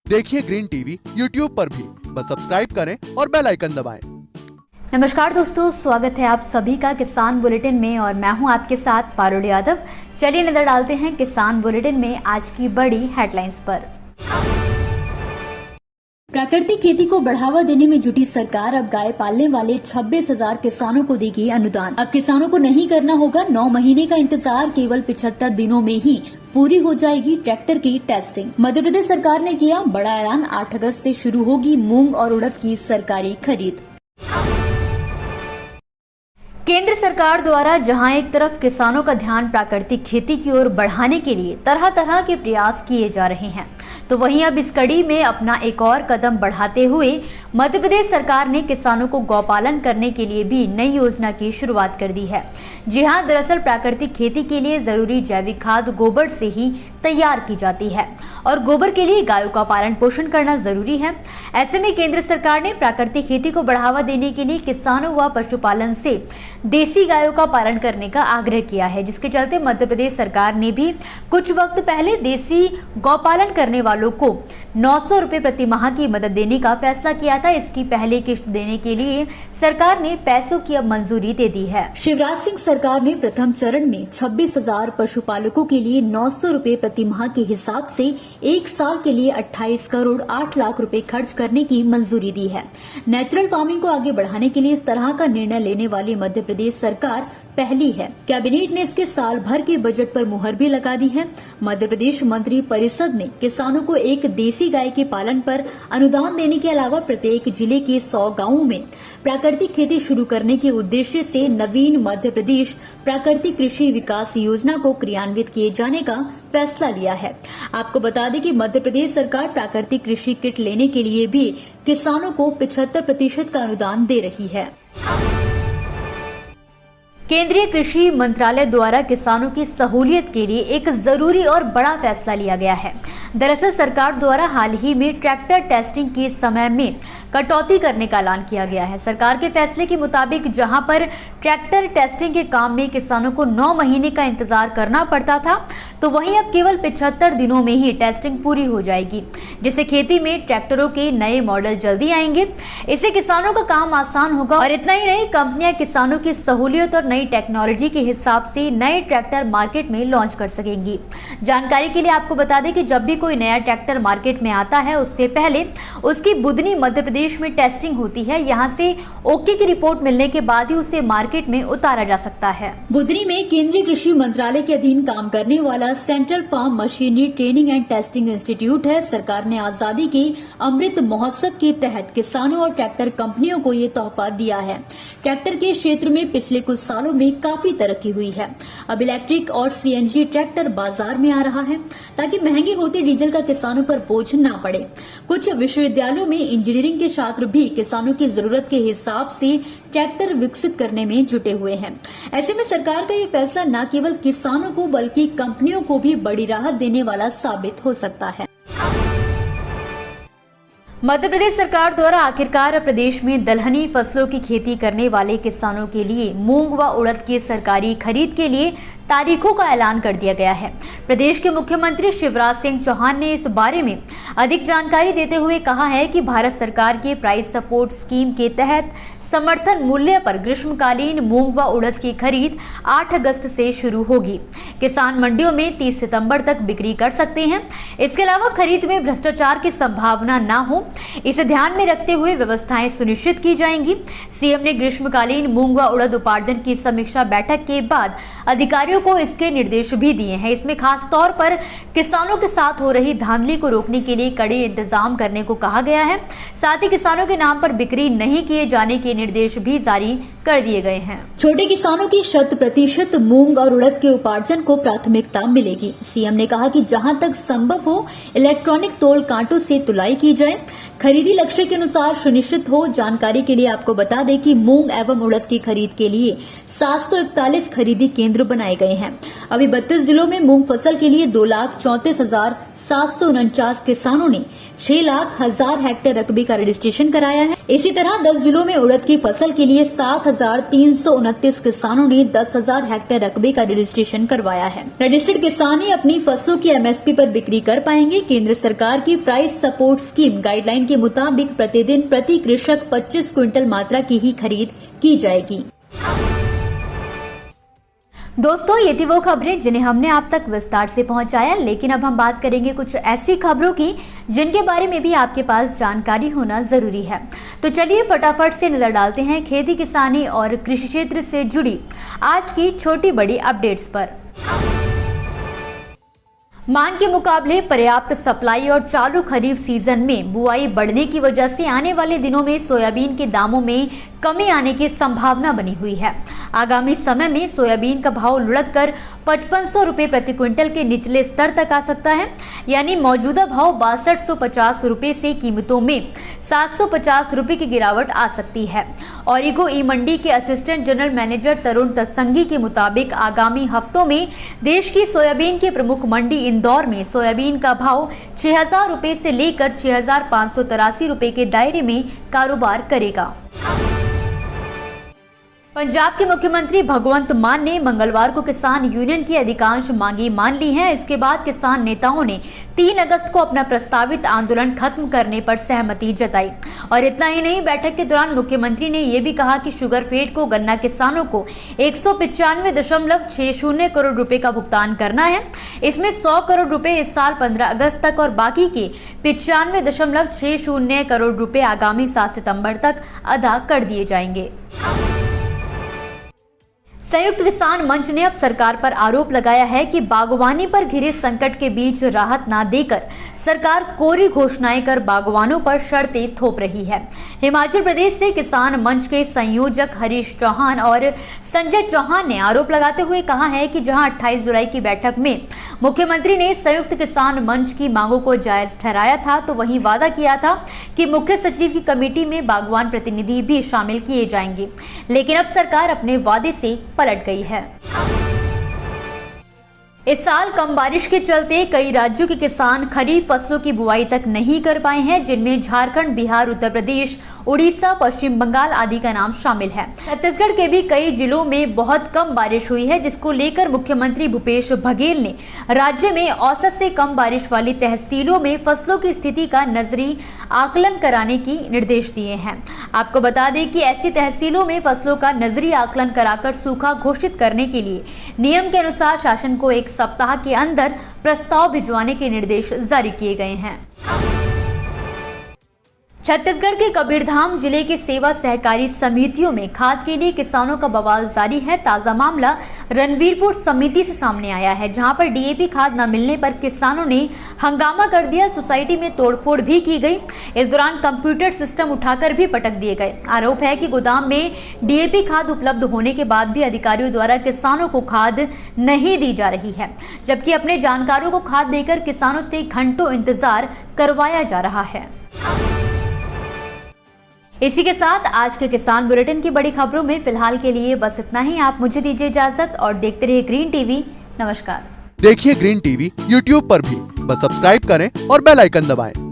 देखिए green TV YouTube पर भी, बस सब्सक्राइब करें और बेल आइकन दबाएं। नमस्कार दोस्तों, स्वागत है आप सभी का किसान बुलेटिन में और मैं हूं आपके साथ पारुल यादव। चलिए नजर डालते हैं किसान बुलेटिन में आज की बड़ी हेडलाइंस पर। प्राकृतिक खेती को बढ़ावा देने में जुटी सरकार अब गाय पालने वाले 26,000 किसानों को देगी अनुदान। अब किसानों को नहीं करना होगा 9 महीने का इंतजार, केवल 75 दिनों में ही पूरी हो जाएगी ट्रैक्टर की टेस्टिंग। मध्य प्रदेश सरकार ने किया बड़ा ऐलान, 8 अगस्त से शुरू होगी मूंग और उड़द की सरकारी खरीद। केंद्र सरकार द्वारा जहां एक तरफ किसानों का ध्यान प्राकृतिक खेती की ओर बढ़ाने के लिए तरह तरह के प्रयास किए जा रहे हैं, तो वहीं अब इस कड़ी में अपना एक और कदम बढ़ाते हुए मध्य प्रदेश सरकार ने किसानों को गौपालन करने के लिए भी नई योजना की शुरुआत कर दी है। जी हां, दरअसल प्राकृतिक खेती के लिए जरूरी जैविक खाद गोबर से ही तैयार की जाती है और गोबर के लिए गायों का पालन पोषण करना जरूरी है। ऐसे में केंद्र सरकार ने प्राकृतिक खेती को बढ़ावा देने के लिए किसानों व पशुपालन से देसी गायों का पालन करने का आग्रह किया है, जिसके चलते मध्य प्रदेश सरकार ने भी कुछ वक्त पहले देसी गौपालन करने वालों को 900 रुपए प्रति माह की मदद देने का फैसला किया था। इसकी पहली किश्त देने के लिए सरकार ने पैसों की अब मंजूरी दे दी है। शिवराज सिंह सरकार ने प्रथम चरण में 26,000 पशुपालकों के लिए 900 रुपए प्रति माह के हिसाब से एक साल के लिए 28 करोड़ 8 लाख रुपए खर्च करने की मंजूरी दी है। नेचुरल फार्मिंग को आगे बढ़ाने के लिए इस तरह का निर्णय लेने वाली मध्य प्रदेश सरकार पहली है। कैबिनेट ने इसके साल भर के बजट पर मुहर भी लगा दी है। मध्य प्रदेश मंत्री परिषद ने किसानों को एक देसी गाय के पालन पर अनुदान देने के अलावा प्रत्येक जिले के 100 गांवों में प्राकृतिक खेती शुरू करने के उद्देश्य से नवीन मध्य प्रदेश प्राकृतिक कृषि विकास योजना को क्रियान्वित किए जाने का फैसला लिया है। आपको बता दें कि मध्य प्रदेश सरकार प्राकृतिक कृषि किट लेने के लिए भी किसानों को 75% का अनुदान दे रही है। केंद्रीय कृषि मंत्रालय द्वारा किसानों की सहूलियत के लिए एक जरूरी और बड़ा फैसला लिया गया है। दरअसल सरकार द्वारा हाल ही में ट्रैक्टर टेस्टिंग के समय में कटौती करने का ऐलान किया गया है। सरकार के फैसले के मुताबिक जहां पर ट्रैक्टर टेस्टिंग के काम में किसानों को 9 महीने का इंतजार करना पड़ता था, तो वहीं अब केवल 75 दिनों में ही टेस्टिंग पूरी हो जाएगी, जिससे खेती में ट्रैक्टरों के नए मॉडल जल्दी आएंगे। इससे किसानों का काम आसान होगा और इतना ही नहीं, कंपनियां किसानों की सहूलियत और नई टेक्नोलॉजी के हिसाब से नए ट्रैक्टर मार्केट में लॉन्च कर सकेंगी। जानकारी के लिए आपको बता दें कि जब भी कोई नया ट्रैक्टर मार्केट में आता है, उससे पहले उसकी बुधनी मध्य प्रदेश में टेस्टिंग होती है। यहाँ से ओके की रिपोर्ट मिलने के बाद ही उसे मार्केट में उतारा जा सकता है। बुधनी में केंद्रीय कृषि मंत्रालय के अधीन काम करने वाला central farm machinery training and testing institute है। सरकार ने आजादी के अमृत महोत्सव के तहत किसानों और ट्रैक्टर कंपनियों को ये तोहफा दिया है। ट्रैक्टर के क्षेत्र में पिछले कुछ सालों में काफी तरक्की हुई है। अब इलेक्ट्रिक और सीएनजी ट्रैक्टर बाजार में आ रहा है, ताकि महंगे होते डीजल का किसानों पर बोझ न पड़े। कुछ विश्वविद्यालयों में इंजीनियरिंग के छात्र भी किसानों की जरूरत के हिसाब से ट्रैक्टर विकसित करने में जुटे हुए हैं। ऐसे में सरकार का ये फैसला न केवल किसानों को बल्कि कंपनियों को भी बड़ी राहत देने वाला साबित हो सकता है। मध्य प्रदेश सरकार द्वारा आखिरकार प्रदेश में दलहनी फसलों की खेती करने वाले किसानों के लिए मूंग व उड़द की सरकारी खरीद के लिए तारीखों का ऐलान कर दिया गया है। प्रदेश के मुख्यमंत्री शिवराज सिंह चौहान ने इस बारे में अधिक जानकारी देते हुए कहा है कि भारत सरकार के प्राइस सपोर्ट स्कीम के तहत समर्थन मूल्य पर ग्रीष्मकालीन मूंग व उड़द की खरीद 8 अगस्त से शुरू होगी। किसान मंडियों में 30 सितंबर तक बिक्री कर सकते हैं। इसके अलावा खरीद में भ्रष्टाचार की संभावना न हो, इसे ध्यान में रखते हुए व्यवस्थाएं सुनिश्चित की जाएंगी। सीएम ने ग्रीष्मकालीन मूंग व उड़द उपार्जन की समीक्षा बैठक के बाद अधिकारियों को इसके निर्देश भी दिए हैं। इसमें खास तौर पर किसानों के साथ हो रही धांधली को रोकने के लिए कड़े इंतजाम करने को कहा गया है। साथ ही किसानों के नाम पर बिक्री नहीं किए जाने के निर्देश भी जारी कर दिए गए हैं। छोटे किसानों की 100% मूंग और उड़द के उपार्जन को प्राथमिकता मिलेगी। सीएम ने कहा कि जहां तक संभव हो इलेक्ट्रॉनिक तोल कांटों से तुलाई की जाए, खरीदी लक्ष्य के अनुसार सुनिश्चित हो। जानकारी के लिए आपको बता दें कि मूंग एवं उड़द की खरीद के लिए 741 खरीदी केंद्र बनाए गए हैं। अभी 32 जिलों में मूंग फसल के लिए 2,34,749 किसानों ने 6,00,000 हेक्टेयर रकबे का रजिस्ट्रेशन कराया है। इसी तरह 10 जिलों में उड़द की फसल के लिए 7,000 9,329 किसानों ने 10,000 हेक्टेयर रकबे का रजिस्ट्रेशन करवाया है। रजिस्टर्ड किसान ही अपनी फसलों की एमएसपी पर बिक्री कर पाएंगे। केंद्र सरकार की प्राइस सपोर्ट स्कीम गाइडलाइन के मुताबिक प्रतिदिन प्रति कृषक 25 क्विंटल मात्रा की ही खरीद की जाएगी। दोस्तों, ये थी वो खबरें जिन्हें हमने आप तक विस्तार से पहुंचाया, लेकिन अब हम बात करेंगे कुछ ऐसी खबरों की जिनके बारे में भी आपके पास जानकारी होना जरूरी है। तो चलिए फटाफट से नजर डालते हैं खेती किसानी और कृषि क्षेत्र से जुड़ी आज की छोटी बड़ी अपडेट्स पर। मांग के मुकाबले पर्याप्त सप्लाई और चालू खरीफ सीजन में बुआई बढ़ने की वजह से आने वाले दिनों में सोयाबीन के दामों में कमी आने की संभावना बनी हुई है। आगामी समय में सोयाबीन का भाव लुढ़ककर 5500 रुपए प्रति क्विंटल के निचले स्तर तक आ सकता है, यानी मौजूदा भाव 6250 रुपए से कीमतों में 750 रुपए की गिरावट आ सकती है। ऑरिगो ई मंडी के असिस्टेंट जनरल मैनेजर तरुण तत्संगी के मुताबिक आगामी हफ्तों में देश की सोयाबीन की प्रमुख मंडी इंदौर में सोयाबीन का भाव 6000 रुपए से लेकर 6583 रुपए के दायरे में कारोबार करेगा। पंजाब के मुख्यमंत्री भगवंत मान ने मंगलवार को किसान यूनियन की अधिकांश मांगी मान ली हैं। इसके बाद किसान नेताओं ने 3 अगस्त को अपना प्रस्तावित आंदोलन खत्म करने पर सहमति जताई। और इतना ही नहीं, बैठक के दौरान मुख्यमंत्री ने यह भी कहा कि शुगरफेड को गन्ना किसानों को 195.60 करोड़ रुपए का भुगतान करना है। इसमें 100 करोड़ रुपए इस साल 15 अगस्त तक और बाकी के 95.60 करोड़ रुपए आगामी 7 सितंबर तक अदा कर दिए जाएंगे। संयुक्त किसान मंच ने अब सरकार पर आरोप लगाया है कि बागवानी पर घिरे संकट के बीच राहत न देकर सरकार कोरी घोषणाएं कर बागवानों पर शर्तें थोप रही है। हिमाचल प्रदेश से किसान मंच के संयोजक हरीश चौहान और संजय चौहान ने आरोप लगाते हुए कहा है कि जहां 28 जुलाई की बैठक में मुख्यमंत्री ने संयुक्त किसान मंच की मांगों को जायज ठहराया था, तो वहीं वादा किया था कि मुख्य सचिव की कमेटी में बागवान प्रतिनिधि भी शामिल किए जाएंगे, लेकिन अब सरकार अपने वादे से पलट गई है। इस साल कम बारिश के चलते कई राज्यों के किसान खरीफ फसलों की बुआई तक नहीं कर पाए हैं, जिनमें झारखंड, बिहार, उत्तर प्रदेश, उड़ीसा, पश्चिम बंगाल आदि का नाम शामिल है। छत्तीसगढ़ के भी कई जिलों में बहुत कम बारिश हुई है, जिसको लेकर मुख्यमंत्री भूपेश बघेल ने राज्य में औसत से कम बारिश वाली तहसीलों में फसलों की स्थिति का नजरी आकलन कराने की निर्देश दिए हैं। आपको बता दें कि ऐसी तहसीलों में फसलों का नजरी आकलन कराकर सूखा घोषित करने के लिए नियम के अनुसार शासन को 1 सप्ताह के अंदर प्रस्ताव भिजवाने के निर्देश जारी किए गए हैं। छत्तीसगढ़ के कबीरधाम जिले के सेवा सहकारी समितियों में खाद के लिए किसानों का बवाल जारी है। ताजा मामला रणवीरपुर समिति से सामने आया है, जहां पर डीएपी खाद न मिलने पर किसानों ने हंगामा कर दिया। सोसाइटी में तोड़फोड़ भी की गई। इस दौरान कंप्यूटर सिस्टम उठाकर भी पटक दिए गए। आरोप है कि गोदाम में डीएपी खाद उपलब्ध होने के बाद भी अधिकारियों द्वारा किसानों को खाद नहीं दी जा रही है, जबकि अपने जानकारों को खाद देकर किसानों से घंटों इंतजार करवाया जा रहा है। इसी के साथ आज के किसान बुलेटिन की बड़ी खबरों में फिलहाल के लिए बस इतना ही। आप मुझे दीजिए इजाजत और देखते रहिए ग्रीन टीवी। नमस्कार। देखिए ग्रीन टीवी YouTube पर भी, बस सब्सक्राइब करें और बेल आइकन दबाएं।